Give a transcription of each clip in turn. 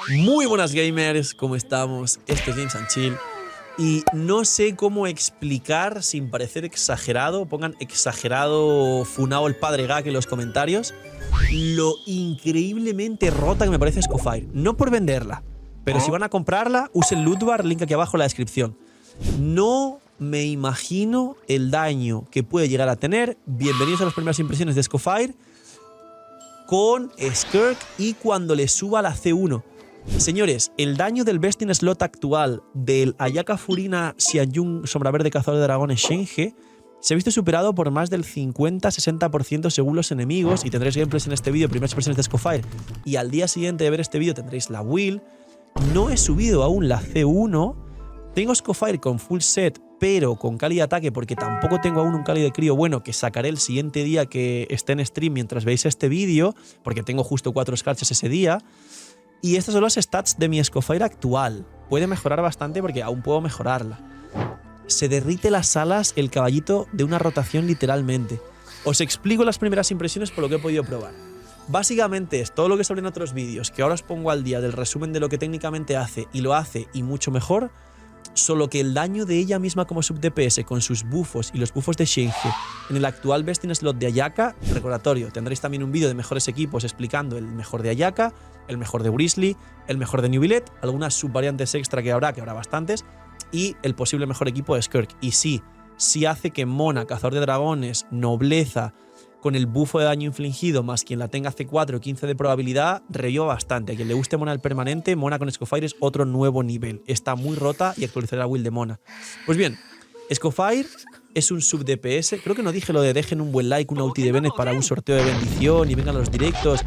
Muy buenas gamers, ¿cómo estamos? Esto es Games and Chill y no sé cómo explicar sin parecer exagerado, pongan exagerado funao el padre Gak en los comentarios, lo increíblemente rota que me parece Scofire. No por venderla, pero si van a comprarla, usen Lootbar, link aquí abajo en la descripción. No me imagino el daño que puede llegar a tener. Bienvenidos a las primeras impresiones de Scofire con Skirk y cuando le suba la C1. Señores, el daño del Best in Slot actual del Ayaka Furina Xianyun Sombra Verde Cazador de Dragones Shenge se ha visto superado por más del 50-60% según los enemigos, y tendréis gameplays en este vídeo, primeras impresiones de Scofire, y al día siguiente de ver este vídeo tendréis la will. No he subido aún la C1, tengo Scofire con full set pero con Cali de ataque porque tampoco tengo aún un Cali de crío bueno que sacaré el siguiente día que esté en stream mientras veis este vídeo, porque tengo justo 4 Scarches ese día. Y estas son las stats de mi Scofire actual. Puede mejorar bastante porque aún puedo mejorarla. Se derrite las alas el caballito de una rotación literalmente. Os explico las primeras impresiones por lo que he podido probar. Básicamente es todo lo que os hablé en otros vídeos, que ahora os pongo al día del resumen de lo que técnicamente hace, y lo hace y mucho mejor, solo que el daño de ella misma como sub DPS con sus buffos y los buffos de Shenge en el actual Best in Slot de Ayaka, recordatorio, tendréis también un vídeo de mejores equipos explicando el mejor de Ayaka, el mejor de Grizzly, el mejor de Nubilet, algunas subvariantes extra que habrá bastantes, y el posible mejor equipo de Skirk. Y sí hace que Mona, Cazador de Dragones, Nobleza, con el buffo de daño infligido más quien la tenga C4 o 15 de probabilidad, reviva bastante. A quien le guste Mona el permanente, Mona con Scofire es otro nuevo nivel. Está muy rota y actualizaré la build de Mona. Pues bien, Scofire es un sub DPS. Creo que no dije lo de dejen un buen like, una ulti de Bennett para un sorteo de bendición y vengan a los directos.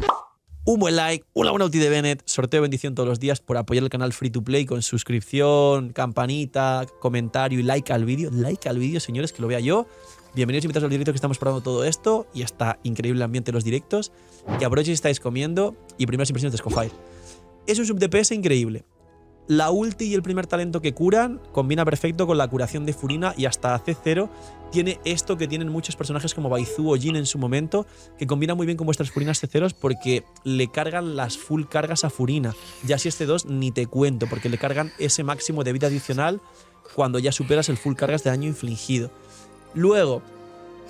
Un buen like, una buena ulti de Bennett, sorteo de bendición todos los días por apoyar el canal Free to Play con suscripción, campanita, comentario y like al vídeo. Like al vídeo, señores, que lo vea yo. Bienvenidos y invitados al directo que estamos probando todo esto y está increíble el ambiente de los directos. Que aprovechen si estáis comiendo y primeras impresiones de Scofire. Es un sub DPS increíble. La ulti y el primer talento que curan combina perfecto con la curación de Furina y hasta C0 tiene esto que tienen muchos personajes como Baizu o Jin en su momento, que combina muy bien con vuestras Furinas C0s porque le cargan las full cargas a Furina. Ya si es C2 ni te cuento porque le cargan ese máximo de vida adicional cuando ya superas el full cargas de daño infligido. Luego,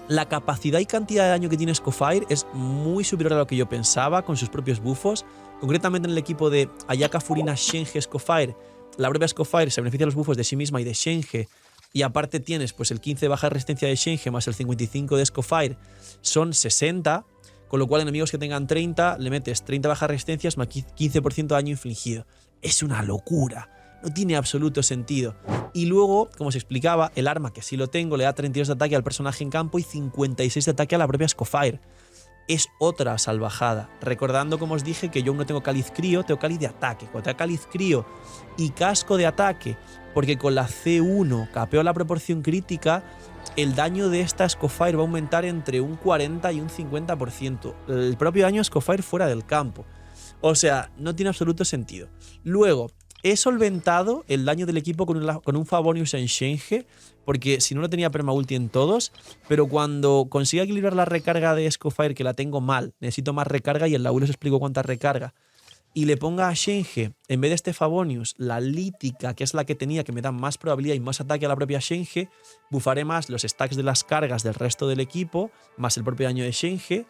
la capacidad y cantidad de daño que tiene Scofire es muy superior a lo que yo pensaba con sus propios buffos. Concretamente en el equipo de Ayaka Furina Shenge Scofire, la propia Scofire se beneficia de los buffos de sí misma y de Shenge, y aparte tienes pues el 15 de baja resistencia de Shenge más el 55 de Scofire, son 60, con lo cual enemigos que tengan 30 le metes 30 bajas resistencias más 15% de daño infligido. Es una locura. No tiene absoluto sentido. Y luego, como se explicaba, el arma, que sí lo tengo, le da 32 de ataque al personaje en campo y 56 de ataque a la propia Scofire. Es otra salvajada. Recordando, como os dije, que yo aún no tengo cáliz crío, tengo cáliz de ataque. Cuando tenga cáliz crío y casco de ataque, porque con la C1 capeo la proporción crítica, el daño de esta Scofire va a aumentar entre un 40 y un 50%. El propio daño Scofire fuera del campo. O sea, no tiene absoluto sentido. Luego, he solventado el daño del equipo con un Favonius en Shenge, porque si no lo tenía permaulti en todos, pero cuando consiga equilibrar la recarga de Scofire, que la tengo mal, necesito más recarga y en la UI os explico cuánta recarga, y le ponga a Shenge, en vez de este Favonius, la Lítica, que es la que tenía, que me da más probabilidad y más ataque a la propia Shenge, bufaré más los stacks de las cargas del resto del equipo, más el propio daño de Shenge,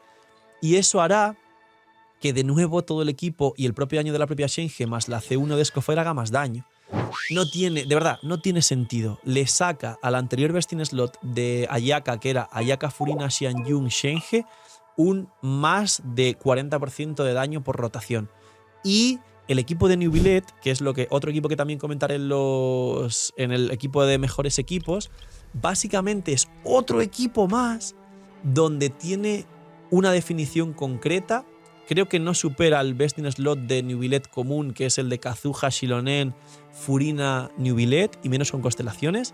y eso hará que de nuevo todo el equipo y el propio daño de la propia Shenge más la C1 de Scofire haga más daño. No tiene, de verdad, no tiene sentido. Le saca al anterior Best in Slot de Ayaka, que era Ayaka Furina Xianyun Shenge, un más de 40% de daño por rotación. Y el equipo de Nubilet, que es otro equipo que también comentaré en el equipo de mejores equipos, básicamente es otro equipo más donde tiene una definición concreta. Creo que no supera el Best in Slot de Nubilet común, que es el de Kazuha, Shilonen, Furina, Nubilet, y menos con constelaciones.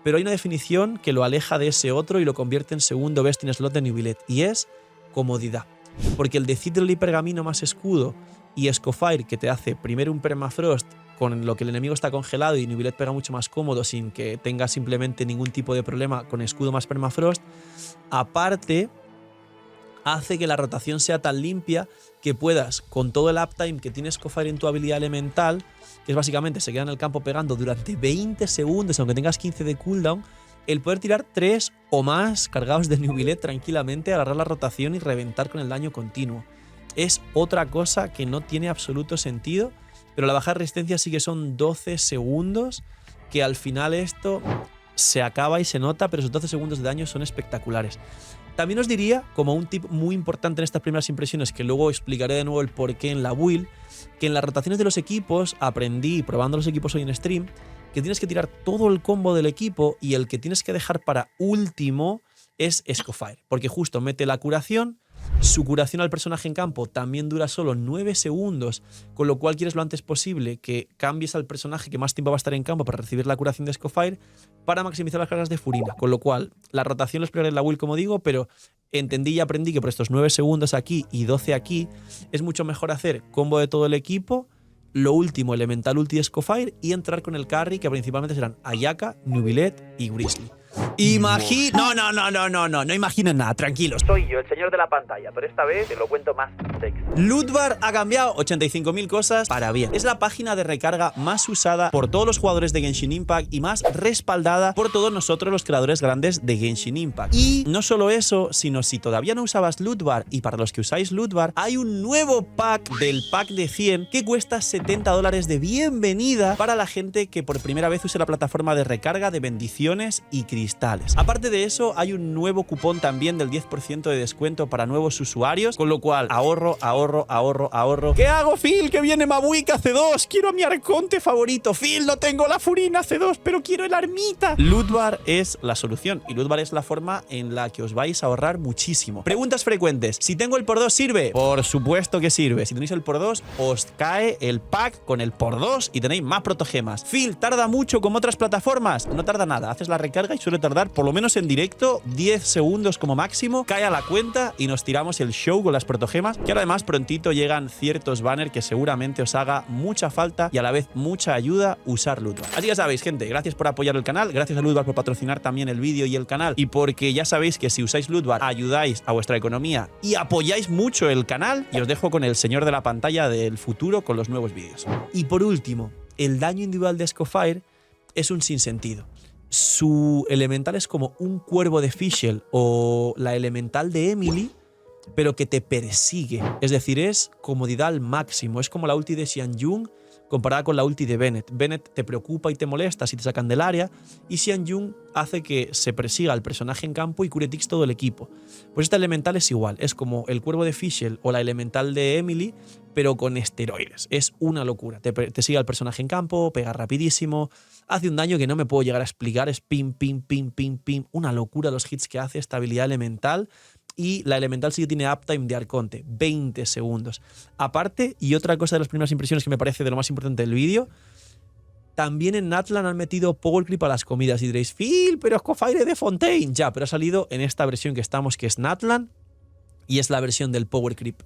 Pero hay una definición que lo aleja de ese otro y lo convierte en segundo Best in Slot de Nubilet, y es comodidad. Porque el de Citral y Pergamino más escudo y Scofire, que te hace primero un Permafrost con lo que el enemigo está congelado y Nubilet pega mucho más cómodo sin que tenga simplemente ningún tipo de problema con escudo más Permafrost, aparte hace que la rotación sea tan limpia que puedas, con todo el uptime que tiene Escofire en tu habilidad elemental, que es básicamente se queda en el campo pegando durante 20 segundos, aunque tengas 15 de cooldown, el poder tirar 3 o más cargados de Nubilet tranquilamente, agarrar la rotación y reventar con el daño continuo. Es otra cosa que no tiene absoluto sentido, pero la baja de resistencia sí que son 12 segundos, que al final esto se acaba y se nota, pero esos 12 segundos de daño son espectaculares. También os diría, como un tip muy importante en estas primeras impresiones, que luego explicaré de nuevo el porqué en la build, que en las rotaciones de los equipos aprendí, probando los equipos hoy en stream, que tienes que tirar todo el combo del equipo y el que tienes que dejar para último es Escofire, porque justo mete la curación. Su curación al personaje en campo también dura solo 9 segundos, con lo cual quieres lo antes posible que cambies al personaje que más tiempo va a estar en campo para recibir la curación de Escofire para maximizar las cargas de Furina. Con lo cual, la rotación lo explicaré en la build, como digo, pero entendí y aprendí que por estos 9 segundos aquí y 12 aquí es mucho mejor hacer combo de todo el equipo, lo último, Elemental Ulti Escofire, y entrar con el carry, que principalmente serán Ayaka, Nubilet y Grizzly. No imaginen nada, tranquilos. Soy yo, el señor de la pantalla, pero esta vez te lo cuento más sexy. Lootbar ha cambiado 85.000 cosas para bien. Es la página de recarga más usada por todos los jugadores de Genshin Impact y más respaldada por todos nosotros los creadores grandes de Genshin Impact. Y no solo eso, sino si todavía no usabas Lootbar, y para los que usáis Lootbar, hay un nuevo pack del pack de 100 que cuesta $70 de bienvenida para la gente que por primera vez use la plataforma de recarga de bendiciones y cristales. Aparte de eso, hay un nuevo cupón también del 10% de descuento para nuevos usuarios, con lo cual ahorro. ¿Qué hago, Phil? Que viene Mabuika C2, quiero a mi arconte favorito. Phil, no tengo la Furina C2, pero quiero el armita. Lootbar es la solución y Lootbar es la forma en la que os vais a ahorrar muchísimo. Preguntas frecuentes: si tengo el por 2, ¿sirve? Por supuesto que sirve. Si tenéis el por 2, os cae el pack con el por 2 y tenéis más protogemas. Phil, ¿tarda mucho como otras plataformas? No tarda nada, haces la recarga y suele tardar, por lo menos en directo, 10 segundos como máximo, cae a la cuenta y nos tiramos el show con las protogemas, que además prontito llegan ciertos banners que seguramente os haga mucha falta y a la vez mucha ayuda usar Lootbar. Así que ya sabéis, gente, gracias por apoyar el canal, gracias a Lootbar por patrocinar también el vídeo y el canal, y porque ya sabéis que si usáis Lootbar ayudáis a vuestra economía y apoyáis mucho el canal, y os dejo con el señor de la pantalla del futuro con los nuevos vídeos. Y por último, el daño individual de Escofire es un sinsentido. Su elemental es como un cuervo de Fischl o la elemental de Emily, pero que te persigue. Es decir, es comodidad al máximo. Es como la ulti de Xianjun comparada con la ulti de Bennett. Bennett te preocupa y te molesta si te sacan del área, y Xianjun hace que se persiga al personaje en campo y cure ticks todo el equipo. Pues esta elemental es igual. Es como el cuervo de Fischl o la elemental de Emily, pero con esteroides. Es una locura. Te sigue al personaje en campo, pega rapidísimo, hace un daño que no me puedo llegar a explicar. Es pim, pim, pim, pim, pim. Una locura los hits que hace, esta habilidad elemental. Y la elemental sí que tiene uptime de arconte, 20 segundos. Aparte, y otra cosa de las primeras impresiones que me parece de lo más importante del vídeo, también en Natlan han metido Power Creep a las comidas. Y diréis, Phil, pero Escofire de Fontaine. Ya, pero ha salido en esta versión que estamos, que es Natlan, y es la versión del Power Creep.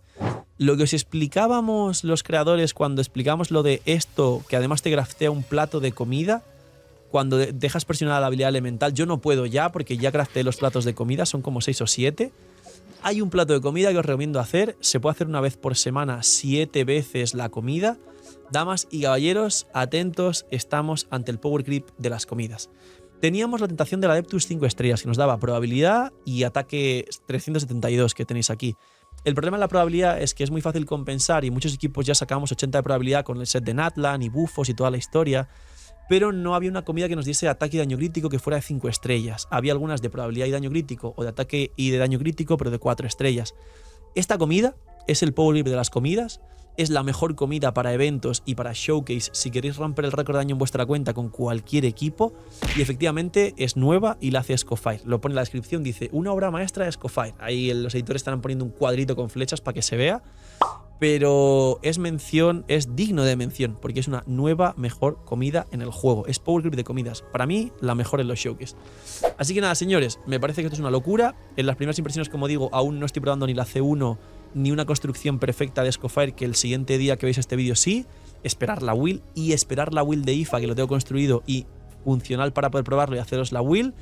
Lo que os explicábamos los creadores cuando explicamos lo de esto, que además te craftea un plato de comida, cuando dejas presionada la habilidad elemental, yo no puedo ya, porque ya crafteé los platos de comida, son como 6 o 7. Hay un plato de comida que os recomiendo hacer, se puede hacer una vez por semana, 7 veces la comida. Damas y caballeros, atentos, estamos ante el Power Creep de las comidas. Teníamos la tentación del Adeptus 5 estrellas, que nos daba probabilidad y ataque 372 que tenéis aquí. El problema en la probabilidad es que es muy fácil compensar y muchos equipos ya sacamos 80 de probabilidad con el set de Natlan y bufos y toda la historia, pero no había una comida que nos diese ataque y daño crítico que fuera de 5 estrellas. Había algunas de probabilidad y daño crítico o de ataque y de daño crítico, pero de 4 estrellas. Esta comida es el Power Grip de las comidas, es la mejor comida para eventos y para showcase si queréis romper el récord de daño en vuestra cuenta con cualquier equipo, y efectivamente es nueva y la hace Escofire. Lo pone en la descripción, dice una obra maestra de Escofire. Ahí los editores están poniendo un cuadrito con flechas para que se vea, pero es digno de mención, porque es una nueva, mejor comida en el juego. Es Power Grip de comidas. Para mí, la mejor en los showcase. Así que nada, señores, me parece que esto es una locura. En las primeras impresiones, como digo, aún no estoy probando ni la C1 ni una construcción perfecta de Escofire, que el siguiente día que veis este vídeo sí. Esperar la will y esperar la will de IFA, que lo tengo construido y funcional para poder probarlo y haceros la will.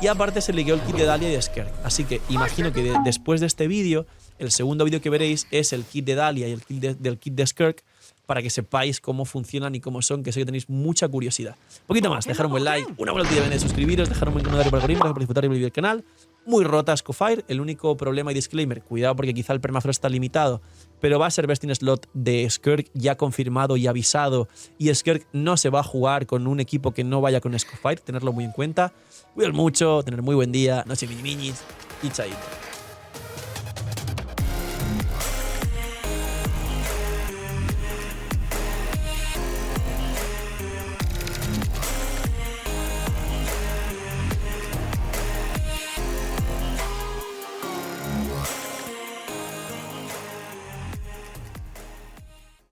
Y aparte se liqueó el kit de Dahlia y de Skirk. Así que imagino que después de este vídeo el segundo vídeo que veréis es el kit de Dahlia y el kit del kit de Skirk, para que sepáis cómo funcionan y cómo son, que sé que tenéis mucha curiosidad. Un poquito más, dejar un buen like, una buena actividad de suscribiros, dejar un buen comentario por el algoritmo, gracias por disfrutar y por el canal. Muy rota Scofire, el único problema y disclaimer, cuidado porque quizá el permafrost está limitado, pero va a ser best in slot de Skirk ya confirmado y avisado, y Skirk no se va a jugar con un equipo que no vaya con Scofire, tenerlo muy en cuenta. Cuidado mucho, tener muy buen día, noche mini minis y chaito.